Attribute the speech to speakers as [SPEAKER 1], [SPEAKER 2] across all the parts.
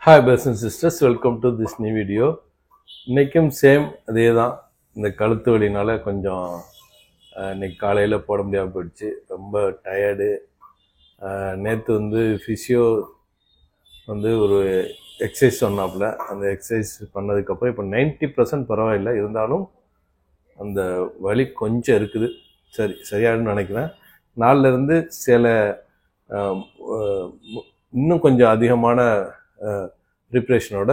[SPEAKER 1] Hi brothers and sisters, welcome to this new video. இன்னைக்கும் same அதே தான். இந்த கழுத்து வலினால கொஞ்சம் இன்னைக்கு காலையில் போட முடியாமல் போயிடுச்சு. ரொம்ப டயர்டு. நேற்று வந்து ஃபிசியோ வந்து ஒரு எக்ஸசைஸ் சொன்னாப்புல. அந்த எக்ஸசைஸ் பண்ணதுக்கப்புறம் இப்போ 90% பரவாயில்லை. இருந்தாலும் அந்த வலி கொஞ்சம் இருக்குது. சரியானு நினைக்கிறேன். நாளிலேருந்து சில இன்னும் கொஞ்சம் அதிகமான ப்ரிப்ரேஷனோட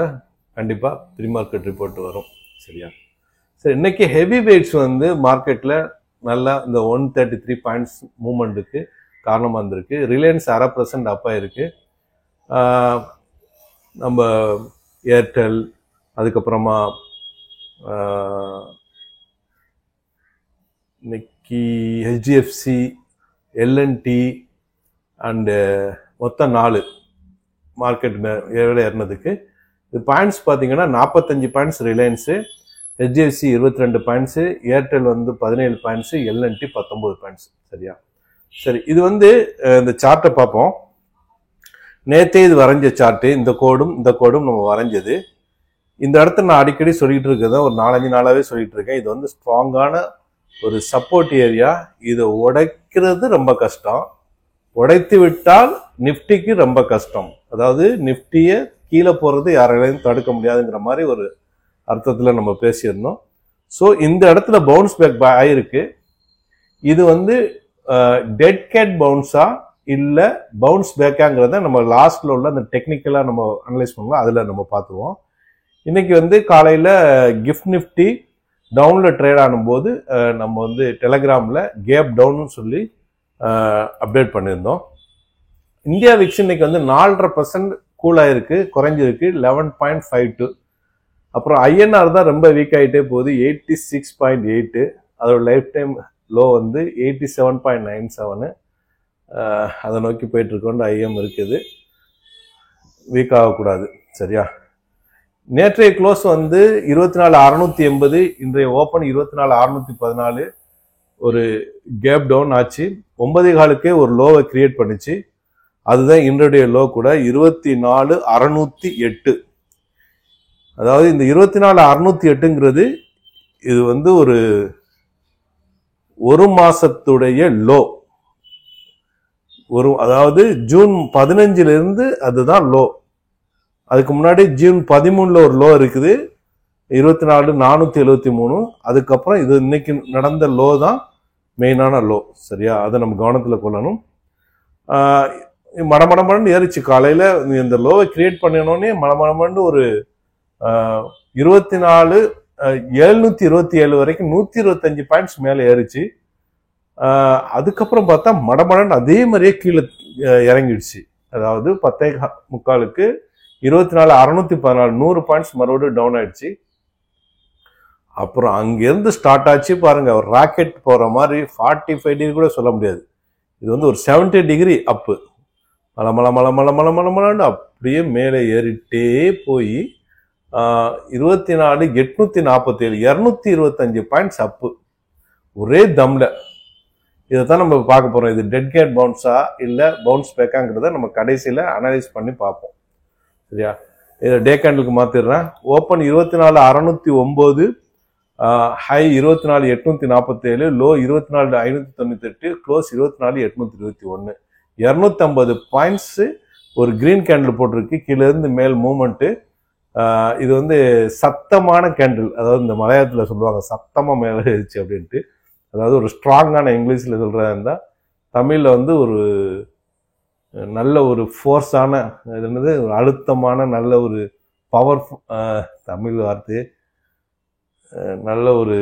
[SPEAKER 1] கண்டிப்பாக ப்ரீ மார்க்கெட் ரிப்போர்ட் வரும். சரியா? சரி, இன்னைக்கு ஹெவி வெயிட்ஸ் வந்து மார்க்கெட்டில் நல்லா இந்த 133 பாயிண்ட்ஸ் மூமெண்ட்டுக்கு காரணமாக இருந்திருக்கு. ரிலையன்ஸ் 0.5% அப்பாக இருக்குது. நம்ம ஏர்டெல், அதுக்கப்புறமா இன்னைக்கு ஹெச்டிஎஃப்சி, எல்என்டி அண்டு மொத்தம் 4 மார்க்கெட் ஏறினதுக்கு இது பாயிண்ட்ஸ் பார்த்தீங்கன்னா 45 points Reliance, HDFC 22 points, Airtel வந்து 17 பாயிண்ட்ஸு, எல்என்டி 19 பாயிண்ட்ஸ். சரியா? சரி, இது வந்து இந்த சார்ட்டை பார்ப்போம். நேற்றே இது வரைஞ்ச சார்ட்டு. இந்த கோடும் நம்ம வரைஞ்சது. இந்த இடத்த நான் அடிக்கடி சொல்லிட்டு இருக்கிறத ஒரு 4-5 நாளாகவே சொல்லிட்டு இருக்கேன். இது வந்து ஸ்ட்ராங்கான ஒரு சப்போர்ட் ஏரியா. இதை உடைக்கிறது ரொம்ப கஷ்டம். உடைத்து விட்டால் நிஃப்டிக்கு ரொம்ப கஷ்டம். அதாவது நிஃப்டியை கீழே போகிறது யாராலையும் தடுக்க முடியாதுங்கிற மாதிரி ஒரு அர்த்தத்தில் நம்ம பேசியிருந்தோம். ஸோ இந்த இடத்துல பவுன்ஸ் பேக் ஆயிருக்கு. இது வந்து டெட் கேட் பவுன்ஸா இல்லை பவுன்ஸ் பேக்காங்கிறத நம்ம லாஸ்ட்ல உள்ள அந்த டெக்னிக்கலாக நம்ம அனலைஸ் பண்ணுவோம். அதில் நம்ம பார்த்துருவோம். இன்னைக்கு வந்து காலையில் கிஃப்ட் நிஃப்டி டவுனில் ட்ரேட் ஆனும்போது நம்ம வந்து டெலகிராமில் கேப் டவுன்னு சொல்லி அப்டேட் பண்ணியிருந்தோம். இந்தியா விக்ஸ் இன்னைக்கு வந்து 4.5% கூலாயிருக்கு, குறைஞ்சிருக்கு 11.52. அப்புறம் ஐஎன்ஆர் தான் ரொம்ப வீக் ஆகிட்டே போகுது, 86.8. அதோட லைஃப் டைம் லோ வந்து 87.97. அதை நோக்கி போயிட்டு இருக்கோண்டு ஐஎம் இருக்குது. வீக் ஆகக்கூடாது. சரியா? நேற்றைய க்ளோஸ் வந்து 24,680. இன்றைய ஓப்பன் 24,614. ஒரு கேப் டவுன் ஆச்சு. 9.15க்கே ஒரு லோவை கிரியேட் பண்ணிச்சு. அதுதான் இன்றைய லோ கூட 24,608. அதாவது இந்த 24,608ங்கிறது இது வந்து ஒரு மாசத்துடைய லோ. அதாவது ஜூன் 15 அதுதான் லோ. அதுக்கு முன்னாடி ஜூன் 13 ஒரு லோ இருக்குது, 24,473. அதுக்கப்புறம் இது இன்னைக்கு நடந்த லோ தான் மெயினான லோ. சரியா? அதை நம்ம கவனத்தில் கொள்ளணும். மடமடமன்னு ஏறிச்சு காலையில். இந்த லோவை கிரியேட் பண்ணணுன்னே மடமடமன்னு ஒரு 24,727 வரைக்கும் 125 பாயிண்ட்ஸ் மேலே ஏறிச்சு. அதுக்கப்புறம் பார்த்தா மடமடன்னு அதே மாதிரியே கீழே இறங்கிடுச்சு. அதாவது 10:45க்கு 24,614 100 பாயிண்ட்ஸ் மறுபடியும் டவுன் ஆயிடுச்சு. அப்புறம் அங்கிருந்து ஸ்டார்ட் ஆச்சு பாருங்க, ஒரு ராக்கெட் போற மாதிரி. 45 டிகிரி கூட சொல்ல முடியாது. இது வந்து ஒரு 70 டிகிரி அப்பு. மலமலன்னு அப்படியே மேலே ஏறிட்டே போய் 24,847 225 பாயிண்ட்ஸ் அப்பு ஒரே தம்ல. இதைத்தான் நம்ம பார்க்க போறோம். இது டெட் கேட் பவுன்ஸா இல்லை பவுன்ஸ் பேக்காங்கிறத நம்ம கடைசியில் அனலைஸ் பண்ணி பார்ப்போம். சரியா? இதை டே கேண்டலுக்கு மாத்திடுறேன். Open 24,609, high 24,847, low 24,598, close 24,821. 250 points ஒரு கிரீன் கேண்டில் போட்டிருக்கு. கீழே இருந்து மேல் மூமெண்ட்டு. இது வந்து சத்தமான கேண்டில். அதாவது இந்த மலையாளத்தில் சொல்லுவாங்க சத்தமா மேலே ஏறிச்சு அப்படின்ட்டு. அதாவது ஒரு ஸ்ட்ராங்கான, இங்கிலீஷில் சொல்றதா இருந்தால் தமிழில் வந்து ஒரு நல்ல ஒரு ஃபோர்ஸான, என்னது, ஒரு அழுத்தமான, நல்ல ஒரு பவர், தமிழ் வார்த்தை, நல்ல ஒரு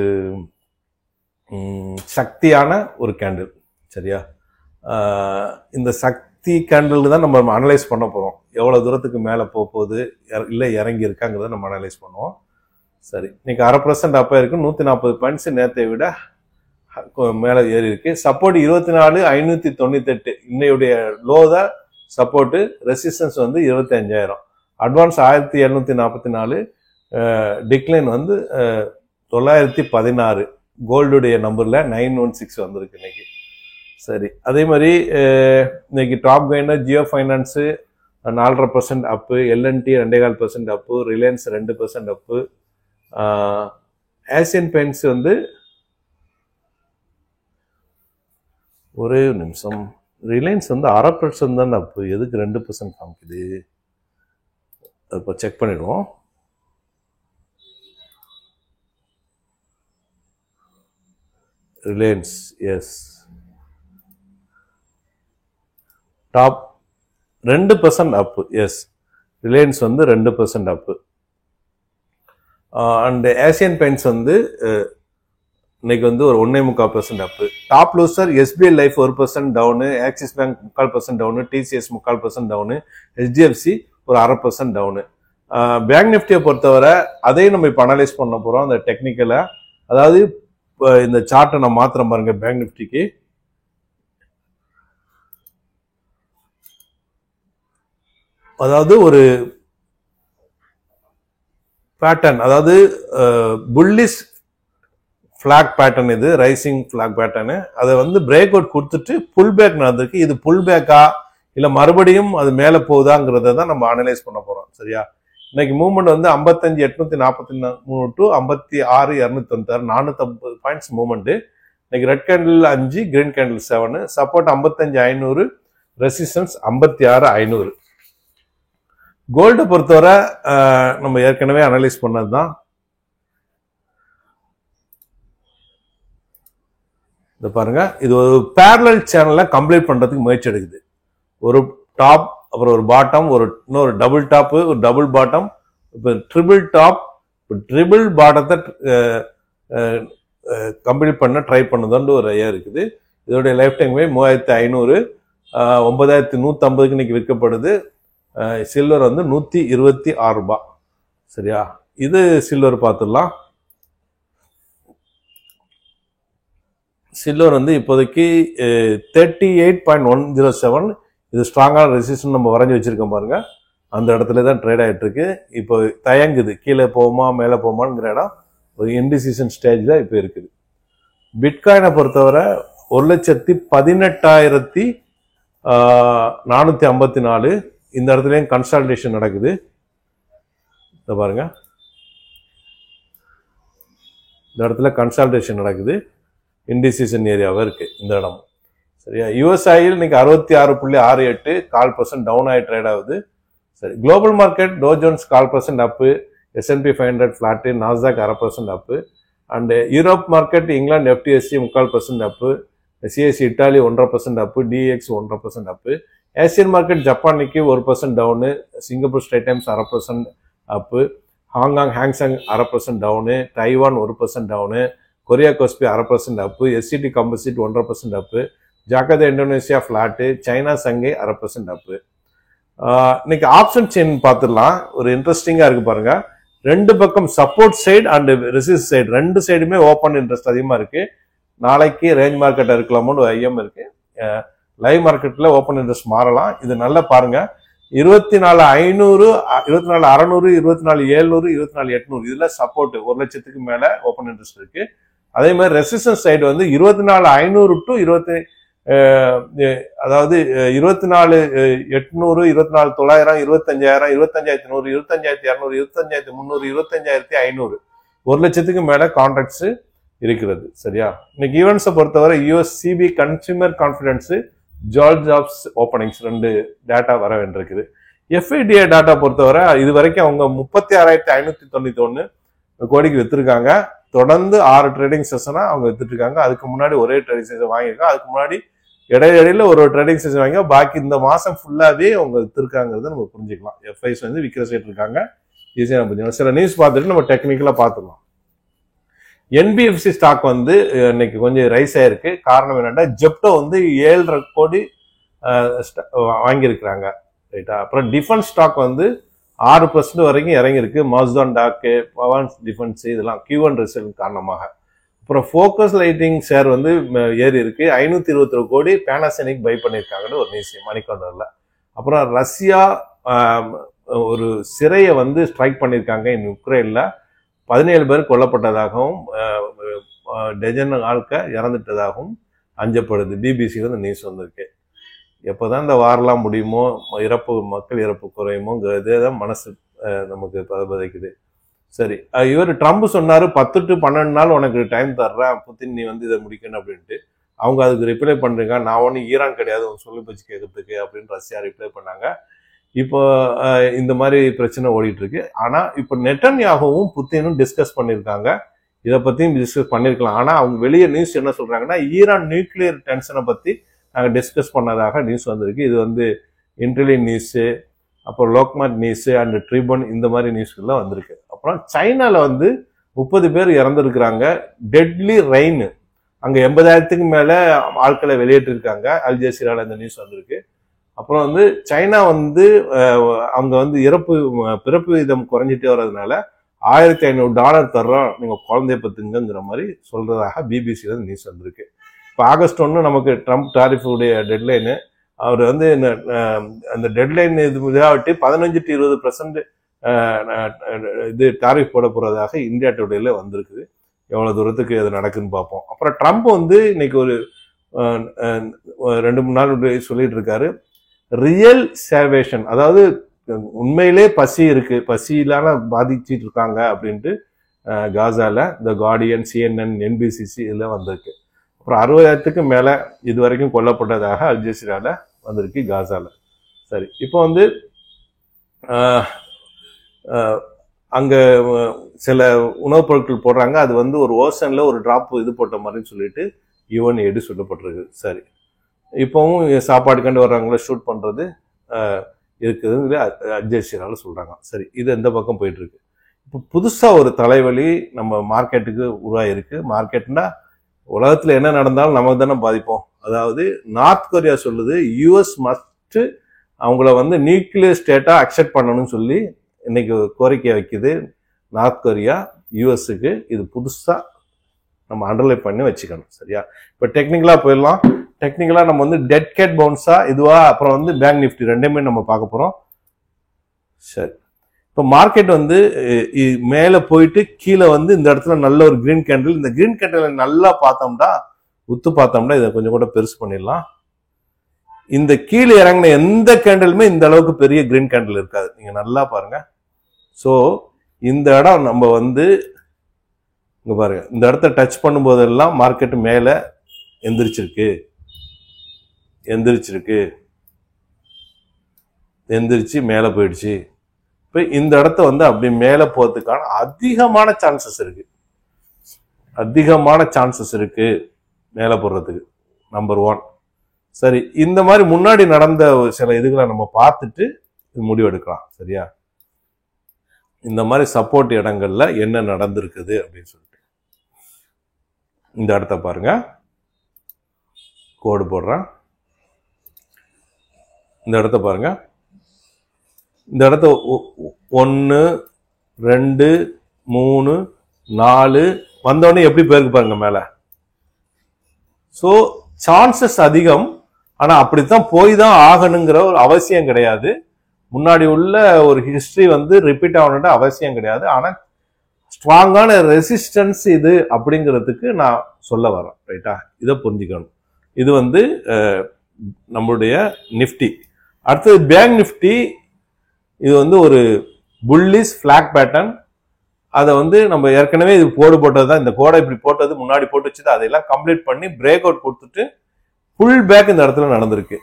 [SPEAKER 1] சக்தியான ஒரு கேண்டில். சரியா? இந்த சக்தி கேண்டில் தான் நம்ம அனலைஸ் பண்ண போகிறோம். எவ்வளோ தூரத்துக்கு மேலே போகுது இல்லை இறங்கி இருக்காங்கிறத நம்ம அனலைஸ் பண்ணுவோம். சரி, இன்னைக்கு 0.5% அப்போ இருக்கு. 140 பாயிண்ட்ஸ் நேற்றை விட மேலே ஏறி இருக்கு. சப்போர்ட் 24,598. இன்னையுடைய லோ தான் சப்போர்ட்டு. ரெசிஸ்டன்ஸ் வந்து 25,000. அட்வான்ஸ் 1,744. டிக்ளைன் வந்து 916. கோல்டுடைய நம்பர்ல 916 வந்திருக்கு இன்னைக்கு. சரி, அதே மாதிரி இன்னைக்கு டாப் கெய்னர் ஜியோ ஃபைனான்ஸு, 4.5% அப்பு, LNT 2.5% அப்பு, ரிலையன்ஸ் 2% அப்பு, ஏசியன் பெயிண்ட்ஸ் வந்து ஒரே நிமிஷம், ரிலையன்ஸ் வந்து 1/2% தான் அப்பு, எதுக்கு 2% காமிக்குது? இப்போ செக் பண்ணிடுவோம். ரிலையன்ஸ் எஸ் டாப் 2% அப்பு, எஸ் ரிலையன்ஸ் வந்து 2% அப்பு. அண்ட் ஏசியன் பெயிண்ட்ஸ் வந்து இன்னைக்கு வந்து ஒரு 1.25% up. Top loser SBI life 1% down, axis bank 3/4% down, TCS 3/4% down, HDFC ஒரு 1/2% டவுனு. பேங்க் நிஃப்டியை பொறுத்தவரை அதையும் நம்ம இப்போ அனலைஸ் பண்ண போகிறோம் அந்த டெக்னிக்கலை. அதாவது இந்த சார்ட்டை நான் மாத்திரம் பாருங்க. பேங்க் நிஃப்டிக்கு அதாவது ஒரு பேட்டர்ன், அதாவது புல்லிஷ் ஃபிளாக் பேட்டர்ன், இது ரைசிங் ஃபிளாக் பேட்டர்னு. அதை வந்து பிரேக் அவுட் கொடுத்துட்டு புல் பேக் நடந்திருக்கு. இது புல் பேக்கா இல்லை மறுபடியும் அது மேலே போகுதாங்கிறத தான் நம்ம அனலைஸ் பண்ண போகிறோம். சரியா? இன்னைக்கு மூவ்மெண்ட் வந்து 55,843 டு 56,296, 450 பாயிண்ட்ஸ் மூவ்மெண்ட். இன்னைக்கு red candle 5, green candle 7, support 55,500, resistance 56,500. கோல்டை பொறுத்தவரை நம்ம ஏற்கனவே அனலைஸ் பண்ணது தான். இதை பாருங்க, இது ஒரு பேரலல் சேனலை கம்ப்ளீட் பண்றதுக்கு முயற்சி எடுக்குது. ஒரு டாப், அப்புறம் ஒரு பாட்டம், இன்னொரு டபுள் டாப்பு, ஒரு டபுள் பாட்டம், இப்போ ட்ரிபிள் டாப், ட்ரிபிள் பாட்டத்தை கம்ப்ளீட் பண்ண ட்ரை பண்ணதுன்னு ஒரு ஐயா இருக்குது. இதோடைய லைஃப் டைம் 3,500, 9,150க்கு இன்னைக்கு விற்கப்படுது. சில்வர் வந்து 126 ரூபாய். சரியா? இது சில்வர் பார்த்துடலாம். சில்வர் வந்து இப்போதைக்கு 38.107. இது ஸ்ட்ராங்கான ரெசிஸ்டன்ஸ் நம்ம வரைஞ்சி வச்சிருக்கோம் பாருங்க. அந்த இடத்துல தான் ட்ரேட் ஆகிட்டு இருக்கு. இப்போ தயங்குது, கீழே போகுமா மேலே போகுமாங்கிற இடம் ஒரு இன்டிசிஷன் ஸ்டேஜில் இப்போ இருக்குது. பிட்காயினை பொறுத்தவரை 1,18,454. இந்த இடத்துலயும் கன்சால்டேஷன் நடக்குது. இதை பாருங்க, இந்த இடத்துல கன்சால்டேஷன் நடக்குது. இன்டிசிஷன் ஏரியாவை இருக்கு இந்த இடம். சரியா? யூஎஸ் ஆயில் இன்னைக்கு 66.68, 1/4% டவுன் ஆகி ட்ரேட் ஆகுது. சரி, global market Dow Jones 1/4% up, S&P 500 flat, Nasdaq 1/2% up. And Europe market இங்கிலாந்து FTSE 3/4% up, CAC Italy 1.5% up, DX 1.5% up. Asian market Japan Nikkei 1% down, Singapore Straits Times 1/2% up, Hong Kong Hang Seng 1/2% down, Taiwan 1% down, Korea KOSPI 1/2% up, SCT composite 1.5% up, Jakarta Indonesia flat, China Shanghai 1/2% அப்பு. இன்னைக்கு option chain பார்த்துடலாம். ஒரு இன்ட்ரெஸ்டிங்கா இருக்கு பாருங்க. ரெண்டு பக்கம் support side and resist side, ரெண்டு சைடுமே ஓப்பன் இன்ட்ரெஸ்ட் அதிகமா இருக்கு. நாளைக்கு ரேஞ்ச் மார்க்கெட் இருக்கலாமோன்னு ஐயம் இருக்கு. லைவ் மார்க்கெட்ல ஓப்பன் இன்ட்ரெஸ்ட் மாறலாம். இது நல்லா பாருங்க. 24,500, 24,600, 24,700, 24,800 இதுல சப்போர்ட் 1 லட்சத்துக்கு மேல ஓப்பன் இன்ட்ரெஸ்ட் இருக்கு. அதே மாதிரி ரெசிஸ்டன்ஸ் சைடு வந்து 24,500 டு 20, அதாவது 24,800, 24,900, 25,000, 25,100, 25,200, 25,300, 25,500, 1 லட்சத்துக்கு மேல கான்ட்ராக்ட்ஸ் இருக்கிறது. சரியா? இன்னைக்கு ஈவெண்ட்ஸை பொறுத்தவரை USCB consumer confidence, George jobs openings 2 data வர வேண்டியிருக்குது. FIDA டேட்டா பொறுத்தவரை இது வரைக்கும் அவங்க 36,591 கோடிக்கு வித்துருக்காங்க. தொடர்ந்து 6 ட்ரேடிங் செஷனா அவங்க வித்துட்டு இருக்காங்க. அதுக்கு முன்னாடி ஒரே ட்ரேடிங் செஷன் வாங்கியிருக்காங்க. அதுக்கு முன்னாடி இடையில ஒரு ட்ரேடிங் செஷன் வாங்கி பாக்கி இந்த மாசம் ஃபுல்லாவே அவங்க வித்துருக்காங்கிறத நம்ம புரிஞ்சுக்கலாம். FIs வந்து விற்கிற சைட் இருக்காங்க. ஈஸியா நம்ம புரிஞ்சுக்கலாம். சில நியூஸ் பார்த்துட்டு நம்ம டெக்னிக்கலா பார்த்துக்கலாம். NBFC ஸ்டாக் வந்து இன்னைக்கு கொஞ்சம் ரைஸ் ஆயிருக்கு. காரணம் என்னன்னா, ஜெப்டோ வந்து 7.5 கோடி வாங்கியிருக்கிறாங்க. ரைட்டா? அப்புறம் டிஃபென்ஸ் ஸ்டாக் வந்து 6% வரைக்கும் இறங்கியிருக்கு. மாஸ்தான் டாக்கு, பவான்ஸ் டிஃபென்ஸ் இதெல்லாம் Q1 ரிசல்ட் காரணமாக. அப்புறம் ஃபோக்கஸ் லைட்டிங் ஷேர் வந்து ஏறி இருக்கு. 521 கோடி பேனாசோனிக் பை பண்ணியிருக்காங்கன்னு ஒரு நியூஸ் மணிக்கொண்டர்ல. அப்புறம் ரஷ்யா ஒரு சிறையை வந்து ஸ்ட்ரைக் பண்ணியிருக்காங்க யுக்ரைன்ல. 17 பேர் கொல்லப்பட்டதாகவும் டஜன் ஆட்கள் இறந்துட்டதாகவும் அஞ்சப்படுது. பிபிசியில் இந்த நியூஸ் வந்திருக்கு. எப்போதான் இந்த வாரெல்லாம் முடியுமோ, மக்கள் இறப்பு குறையுமோங்கிறதே தான் மனசு நமக்கு பதைக்குது. சரி, இவர் ட்ரம்ப் சொன்னாரு 10 to 12 நாள் உனக்கு டைம் தர்றேன் புத்தின், நீ வந்து இதை முடிக்கணும் அப்படின்ட்டு. அவங்க அதுக்கு ரிப்ளை பண்றீங்க, நான் ஒன்றும் ஈரான் கிடையாது உன் சொல்லி பேச்சு கேட்கறதுக்கு அப்படின்னு ரஷ்யா ரிப்ளை பண்ணாங்க. இப்போ இந்த மாதிரி பிரச்சனை ஓடிட்டு இருக்கு. ஆனா இப்போ நெட்டன்யாகவும் புத்தினும் டிஸ்கஸ் பண்ணியிருக்காங்க. இதை பத்தியும் டிஸ்கஸ் பண்ணிருக்கலாம். ஆனா அவங்க வெளியே நியூஸ் என்ன சொல்றாங்கன்னா, ஈரான் நியூக்ளியர் டென்ஷனை பத்தி நாங்க டிஸ்கஸ் பண்ணதாக நியூஸ் வந்திருக்கு. இது வந்து இன்டெலிஜென்ட் நியூஸ், அப்புறம் லோக்மத் நியூஸ் அண்ட் ட்ரிபன், இந்த மாதிரி நியூஸ்கள்லாம் வந்திருக்கு. அப்புறம் சைனால வந்து 30 பேர் இறந்துருக்குறாங்க. டெட்லி ரெயின், அங்க 80,000க்கு மேல ஆட்களை வெளியேற்றிருக்காங்க. அல் ஜசீரால இந்த நியூஸ் வந்திருக்கு. அப்புறம் வந்து சைனா வந்து அவங்க வந்து பிறப்பு வீதம் குறைஞ்சிட்டே வர்றதுனால $1,500 தர்றோம் நீங்க குழந்தைய பத்துங்கிற மாதிரி சொல்றதாக பிபிசியில நியூஸ் வந்திருக்கு. இப்போ ஆகஸ்ட் 1 நமக்கு ட்ரம்ப் டாரிஃபுடைய டெட்லைனு. அவர் வந்து அந்த டெட்லைன் இதாகட்டி 15 to 20% இது டாரிஃப் போட போறதாக இந்தியா டுடேல வந்திருக்குது. எவ்வளவு தூரத்துக்கு அது நடக்குன்னு பார்ப்போம். அப்புறம் ட்ரம்ப் வந்து இன்னைக்கு ஒரு 2-3 நாள் சொல்லிட்டு இருக்காரு, ரியல் சேவேஷன், அதாவது உண்மையிலே பசி இருக்கு, பசியிலான பாதிச்சுட்டு இருக்காங்க அப்படின்ட்டு காசால த கார்டியன், CNN, NBCC இதெல்லாம் வந்திருக்கு. அப்புறம் 60,000க்கு மேல இது வரைக்கும் கொல்லப்பட்டதாக அல் ஜசீரால வந்திருக்கு காசால. சரி, இப்போ வந்து அங்க சில உணவுப் பொருட்கள் போடுறாங்க, அது வந்து ஒரு ஓசன்ல ஒரு டிராப் இது போட்ட மாதிரின்னு சொல்லிட்டு UNAID சொல்லப்பட்டிருக்கு. சரி, இப்பவும் சாப்பாடு கண்டு வர்றாங்களா ஷூட் பண்றது இருக்குதுன்னு அல் ஜசீரால சொல்றாங்க. சரி, இது எந்த பக்கம் போயிட்டு இருக்கு. இப்போ புதுசா ஒரு தலைவலி நம்ம மார்க்கெட்டுக்கு உருவாயிருக்கு. மார்க்கெட்னா உலகத்துல என்ன நடந்தாலும் நமக்கு தானே பாதிப்போம். அதாவது நார்த் கொரியா சொல்லுது யூஎஸ் மஸ்ட் அவங்கள வந்து நியூக்ளியர் ஸ்டேட்டா அக்செப்ட் பண்ணணும்னு சொல்லி இன்னைக்கு கோரிக்கை வைக்குது நார்த் கொரியா யூஎஸ்க்கு. இது புதுசா நம்ம அண்டர்லைன் பண்ணி வச்சுக்கணும். சரியா, இப்போ டெக்னிக்கலா போயிடலாம். டெக்னிக்கலா நம்ம வந்து டெட் கேட் பவுன்ஸா இதுவா, அப்புறம் வந்து பேங்க் நிஃப்டி ரெண்டுமே நம்ம பார்க்க போறோம். சரி, இப்போ மார்க்கெட் வந்து மேல போயிட்டு கீழே வந்து இந்த இடத்துல நல்ல ஒரு கிரீன் கேண்டில், இந்த கிரீன் கேண்டில் நல்லா பார்த்தோம்னா உத்து பார்த்தோம்னா இதை கொஞ்சம் கூட பெருசு பண்ணிடலாம். இந்த கீழே இறங்கின எந்த கேண்டிலுமே இந்த அளவுக்கு பெரிய கிரீன் கேண்டில் இருக்காது, நீங்க நல்லா பாருங்க. ஸோ இந்த இடம் நம்ம வந்து இங்க பாருங்க, இந்த இடத்த டச் பண்ணும் போதெல்லாம் மார்க்கெட் மேல எந்திரிச்சிருக்கு, எந்திரிச்சு மேல போயிடுச்சு. இப்ப இந்த இடத்த வந்து அப்படி மேல போறதுக்கான அதிகமான சான்சஸ் இருக்கு மேல போறதுக்கு. நம்பர் 1. சரி, இந்த மாதிரி முன்னாடி நடந்த சில இதுகளை நம்ம பார்த்துட்டு முடிவெடுக்கலாம். சரியா, இந்த மாதிரி சப்போர்ட் இடங்கள்ல என்ன நடந்திருக்குது அப்படின்னு சொல்லிட்டு இந்த இடத்த பாருங்க, கோடு போடுறேன். இந்த இடத்த பாருங்க, இந்த இடத்த 1, 2, 3, 4 வந்தோடனே எப்படி போயிருக்கு பாருங்க மேல. ஸோ சான்சஸ் அதிகம். ஆனா அப்படித்தான் போய் தான் ஆகணுங்கிற ஒரு அவசியம் கிடையாது. முன்னாடி உள்ள ஒரு ஹிஸ்டரி வந்து ரிப்பீட் ஆகணுன்ற அவசியம் கிடையாது. ஆனா ஸ்ட்ராங்கான ரெசிஸ்டன்ஸ் இது அப்படிங்கிறதுக்கு நான் சொல்ல வரேன். ரைட்டா, இதை புரிஞ்சுக்கணும். இது வந்து நம்மளுடைய நிஃப்டி. அடுத்தது பேங்க் நிஃப்டி. இது வந்து ஒரு புல்லிஷ் ஃபிளாக் பேட்டர்ன். அதை வந்து நம்ம ஏற்கனவே இது கோடு போட்டது தான். இந்த கோடை இப்படி போட்டது முன்னாடி போட்டு வச்சது, அதையெல்லாம் கம்ப்ளீட் பண்ணி பிரேக் அவுட் கொடுத்துட்டு புல் பேக் இந்த இடத்துல நடந்திருக்கு.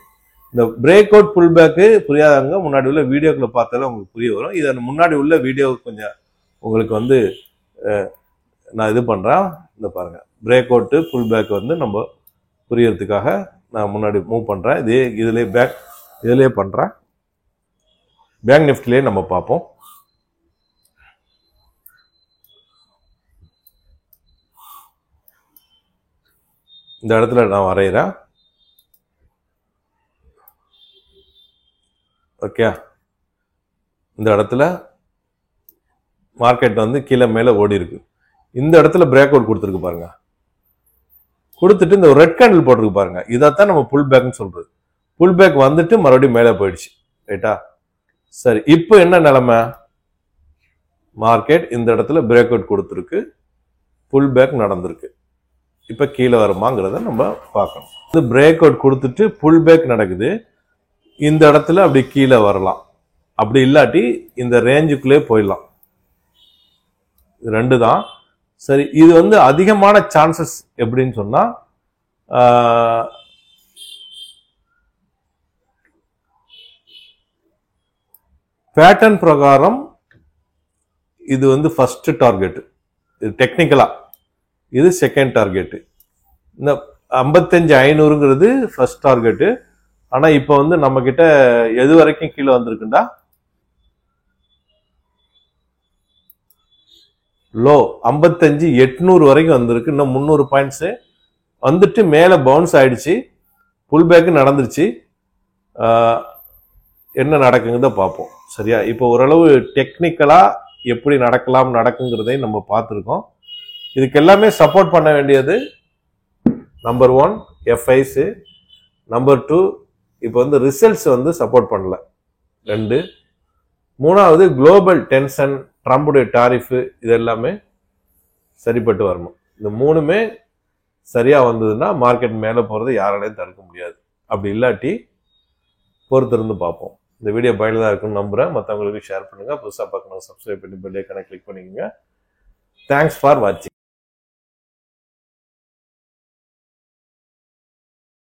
[SPEAKER 1] இந்த பிரேக் அவுட் புல் பேக்கு புரியாதவங்க முன்னாடி உள்ள வீடியோக்களை பார்த்தாலும் உங்களுக்கு புரிய வரும். இதை முன்னாடி உள்ள வீடியோ கொஞ்சம் உங்களுக்கு வந்து நான் இது பண்றேன். இந்த பாருங்க, பிரேக் அவுட் புல் பேக் வந்து நம்ம புரியறதுக்காக நான் முன்னாடி மூவ் பண்றேன். இதுலயே பண்றேன். பேங்க் நிஃப்டிலேயே நம்ம பார்ப்போம். இந்த இடத்துல நான் வரைகிறேன். ஓகே, இந்த இடத்துல மார்க்கெட் வந்து கீழே மேல ஓடி இருக்கு. இந்த இடத்துல பிரேக் அவுட் கொடுத்துருக்கு பாருங்க. கொடுத்துட்டு இந்த ரெட் கேண்டில் போட்டிருக்கு பாருங்க. இதைத்தான் நம்ம புல் பேக்னு சொல்றது. புல் பேக் வந்துட்டு மறுபடியும் மேலே போயிடுச்சு. ரைட்டா, சரி, இப்போ என்ன நிலைமை? மார்க்கெட் இந்த இடத்துல பிரேக் அவுட் கொடுத்துருக்கு, புல் பேக் நடந்திருக்கு. இப்ப கீழே வருமாங்கிறத நம்ம பார்க்கணும். பிரேக் அவுட் கொடுத்துட்டு புல் பேக் நடக்குது. இந்த இடத்துல அப்படி கீழே வரலாம், அப்படி இல்லாட்டி இந்த ரேஞ்சுக்குள்ளே போயிடலாம். ரெண்டு தான் சரி. இது வந்து அதிகமான சான்சஸ் எப்படின்னு சொன்னா பேட்டர்ன் பிரகாரம் இது வந்து ஃபர்ஸ்ட் டார்கெட், இது டெக்னிக்கலா இது செகண்ட் டார்கெட். இந்த 55,500ங்கிறது ஃபர்ஸ்ட் டார்கெட். ஆனா இப்ப வந்து நம்ம கிட்ட எது வரைக்கும் கீழே வந்திருக்குண்டா, லோ 55,800 வரைக்கும் வந்திருக்கு. இன்னும் 300 பாயிண்ட்ஸ் வந்துட்டு மேல பவுன்ஸ் ஆயிடுச்சு, புல் பேக் நடந்துருச்சு. என்ன நடக்குங்கிறத பார்ப்போம். சரியா? இப்போ ஓரளவு டெக்னிக்கலா எப்படி நடக்குங்கிறதை நம்ம பார்த்துருக்கோம். இதுக்கு எல்லாமே சப்போர்ட் பண்ண வேண்டியது நம்பர் 1 எஃப்ஐஸ், நம்பர் 2 இப்போ வந்து ரிசல்ட்ஸ் வந்து சப்போர்ட் பண்ணல, 2. மூணாவது குளோபல் டென்ஷன், ட்ரம்புடைய டாரிஃபு, இது எல்லாமே சரிப்பட்டு வரணும். இந்த மூணுமே சரியா வந்ததுன்னா மார்க்கெட் மேலே போறது யாராலையும் தடுக்க முடியாது. அப்படி இல்லாட்டி பொறுத்திருந்து பார்ப்போம். இந்த வீடியோ பயனுள்ளதாக இருக்குன்னு நம்புறேன். மற்றவங்களுக்கு ஷேர் பண்ணுங்க. புதுசாக பார்க்கணும் சப்ஸ்கிரைப் பண்ணி பெல் ஐக்கானை கிளிக் பண்ணிக்கோங்க. தேங்க்ஸ் ஃபார் வாட்சிங்.